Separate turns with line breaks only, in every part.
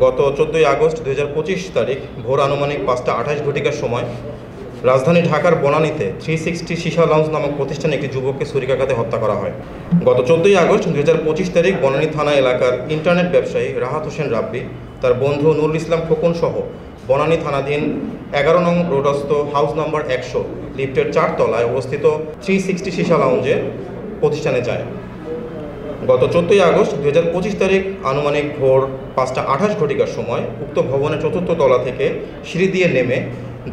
গত 14ই আগস্ট 2025 তারিখ ভোর আনুমানিক 5:28 সময় রাজধানী ঢাকার বনানীতে 360 শিশা লাউঞ্জ নামক প্রতিষ্ঠানে একটি যুবককে ছুরিকাঘাতে হত্যা করা হয়। গত 14ই আগস্ট 2025 তারিখ বনানী থানা এলাকার ইন্টারনেট ব্যবসায়ী রাহাত হোসেন রাব্বি তার বন্ধু নুরুল ইসলাম খোকন সহ বনানী থানাধীন 11 নং রোডস্থ হাউস নাম্বার 100 লিফটের 4 তলায় অবস্থিত 360 শিশা লাউঞ্জে প্রতিষ্ঠানে যায়। গত 14ই আগস্ট 2025 তারিখ আনুমানিক ভোর 5:28 সময় উক্ত ভবনের 4র্থ তলা থেকে সিঁড়ি দিয়ে নেমে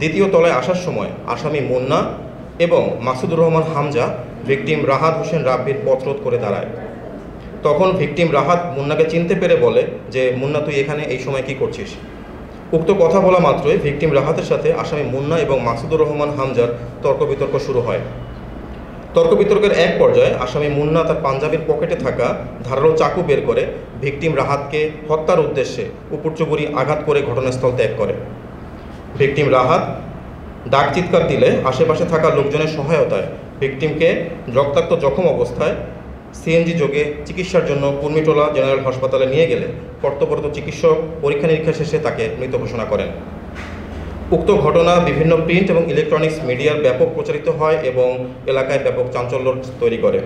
দ্বিতীয় তলায় আসার সময় আসামি মুন্না এবং মাসুদুর রহমান হামজা ভিকটিম রাহাত হোসেন রাব্বির পথরোধ করে দাঁড়ায়। তখন ভিকটিম রাহাত মুন্নাকে চিনতে পেরে বলে যে, মুন্না, তুই এখানে এই সময় কি করছিস? উক্ত কথা বলা মাত্রই ভিকটিম রাহাতের সাথে আসামি মুন্না এবং মাসুদুর রহমান হামজার তর্ক বিতর্ক শুরু হয়। তর্ক বিতর্কের এক পর্যায়ে আসামি মুন্না তার পাঞ্জাবির পকেটে থাকা ধারালো চাকু বের করে ভিকটিম রাহাতকে হত্যার উদ্দেশ্যে উপর্যুপরি আঘাত করে ঘটনাস্থল ত্যাগ করে। ভিকটিম রাহাত ডাক চিৎকার দিলে আশেপাশে থাকা লোকজনের সহায়তায় ভিকটিমকে রক্তাক্ত জখম অবস্থায় সিএনজি যোগে চিকিৎসার জন্য কুর্মিটোলা জেনারেল হাসপাতালে নিয়ে গেলে কর্তব্যরত চিকিৎসক পরীক্ষা নিরীক্ষা শেষে তাকে মৃত ঘোষণা করেন। উক্ত ঘটনা বিভিন্ন প্রিন্ট এবং ইলেকট্রনিক্স মিডিয়ার ব্যাপক প্রচারিত হয় এবং এলাকায় ব্যাপক চাঞ্চল্য তৈরি করে।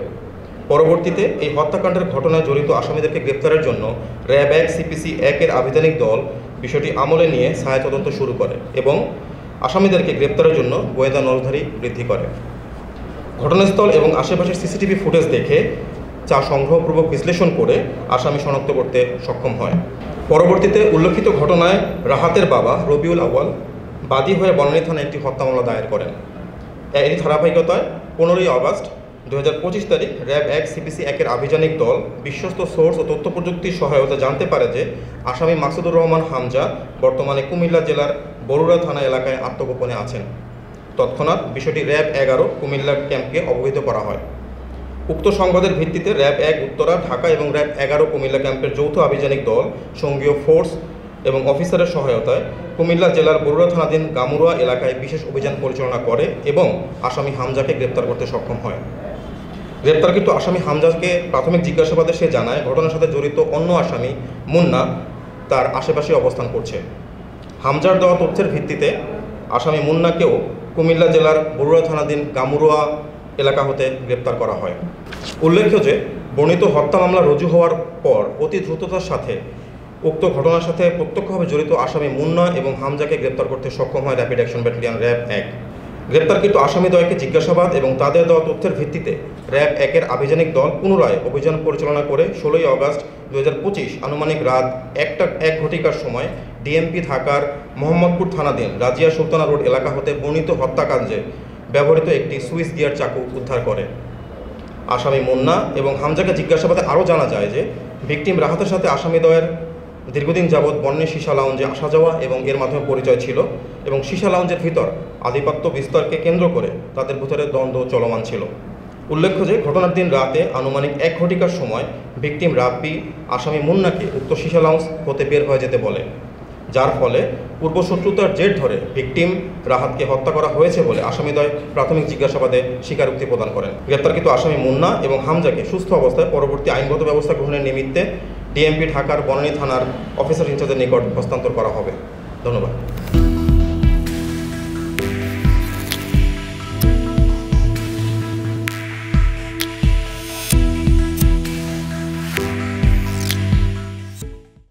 পরবর্তীতে এই হত্যাকাণ্ডের ঘটনায় জড়িত আসামিদেরকে গ্রেপ্তারের জন্য র্যাব 1 CPC 1-এর আভিযানিক দল বিষয়টি আমলে নিয়ে ছায়া তদন্ত শুরু করে এবং আসামিদেরকে গ্রেপ্তারের জন্য গোয়েন্দা নজরদারি বৃদ্ধি করে। ঘটনাস্থল এবং আশেপাশের সিসিটিভি ফুটেজ দেখে যা সংগ্রহপূর্বক বিশ্লেষণ করে আসামি শনাক্ত করতে সক্ষম হয়। পরবর্তীতে উল্লেখিত ঘটনায় রাহাতের বাবা রবিউল আউয়াল বাদী হয়ে বনানী থানায় একটি হত্যা মামলা দায়ের করেন। এরই ধারাবাহিকতায় 15ই আগস্ট 2025 তারিখ র্যাব 1 CPC 1-এর আভিযানিক দল বিশ্বস্ত সোর্স ও তথ্য প্রযুক্তির সহায়তা জানতে পারে যে আসামি মাসুদুর রহমান হামজা বর্তমানে কুমিল্লা জেলার বরুড়া থানা এলাকায় আত্মগোপনে আছেন। তৎক্ষণাৎ বিষয়টি র্যাব 11 কুমিল্লা ক্যাম্পকে অবহিত করা হয়। উক্ত সংবাদের ভিত্তিতে র্যাব 1 উত্তরা, ঢাকা এবং র্যাব 11 কুমিল্লা ক্যাম্পের যৌথ আভিযানিক দল সঙ্গীয় ফোর্স এবং অফিসারের সহায়তায় কুমিল্লা জেলার বরুড়া থানাধীন গামুরুয়া এলাকায় বিশেষ অভিযান পরিচালনা করে এবং আসামি হামজাকে গ্রেপ্তার করতে সক্ষম হয়। গ্রেপ্তারকৃত আসামি হামজাকে প্রাথমিক জিজ্ঞাসাবাদে সে জানায় ঘটনার সাথে জড়িত অন্য আসামি মুন্না তার আশেপাশে অবস্থান করছে। হামজার দেওয়া তথ্যের ভিত্তিতে আসামি মুন্নাকেও কুমিল্লা জেলার বরুড়া থানাধীন গামুরুয়া এলাকা হতে গ্রেপ্তার করা হয়। উল্লেখ্য যে বর্ণিত হত্যা মামলা রুজু হওয়ার পর অতি দ্রুততার সাথে উক্ত ঘটনার সাথে প্রত্যক্ষভাবে জড়িত আসামি মুন্না এবং হামজাকে গ্রেপ্তার করতে সক্ষম হয় র্যাপিড অ্যাকশন ব্যাটালিয়ন র্যাব 1। গ্রেপ্তারকৃত আসামিদ্বয়কে জিজ্ঞাসাবাদ এবং তাদের দেওয়া তথ্যের ভিত্তিতে র্যাব 1-এর আভিযানিক দল পুনরায় অভিযান পরিচালনা করে 16ই আগস্ট 2025 আনুমানিক রাত 1:01 সময় ডিএমপি ঢাকার মোহাম্মদপুর থানাধীন রাজিয়া সুলতানা রোড এলাকা হতে বর্ণিত হত্যাকাণ্ডে ব্যবহৃত একটি সুইস গিয়ার চাকু উদ্ধার করে। আসামি মুন্না এবং হামজাকে জিজ্ঞাসাবাদে আরও জানা যায় যে ভিকটিম রাহাতের সাথে আসামিদ্বয়ের দীর্ঘদিন যাবৎ বনানী শিশা লাউঞ্জে আসা যাওয়া এবং এর মাধ্যমে পরিচয় ছিল এবং শিশা লাউঞ্জের ভিতর আধিপত্য বিস্তারকে কেন্দ্র করে তাদের ভিতরে দ্বন্দ্ব চলমান ছিল। উল্লেখ্য যে ঘটনার দিন রাতে আনুমানিক 1 সময় ভিকটিম রাব্বি আসামি মুন্নাকে উক্ত শিশা লাউঞ্জ হতে বের হয়ে যেতে বলে, যার ফলে পূর্বশত্রুতার জের ধরে ভিকটিম রাহাতকে হত্যা করা হয়েছে বলে আসামিদ্বয় প্রাথমিক জিজ্ঞাসাবাদে স্বীকারোক্তি প্রদান করেন। গ্রেপ্তারকৃত আসামি মুন্না এবং হামজাকে সুস্থ অবস্থায় পরবর্তী আইনগত ব্যবস্থা গ্রহণের নিমিত্তে ডিএমপি ঢাকার বনানী থানার অফিসার ইনচার্জের নিকট হস্তান্তর করা হবে। ধন্যবাদ।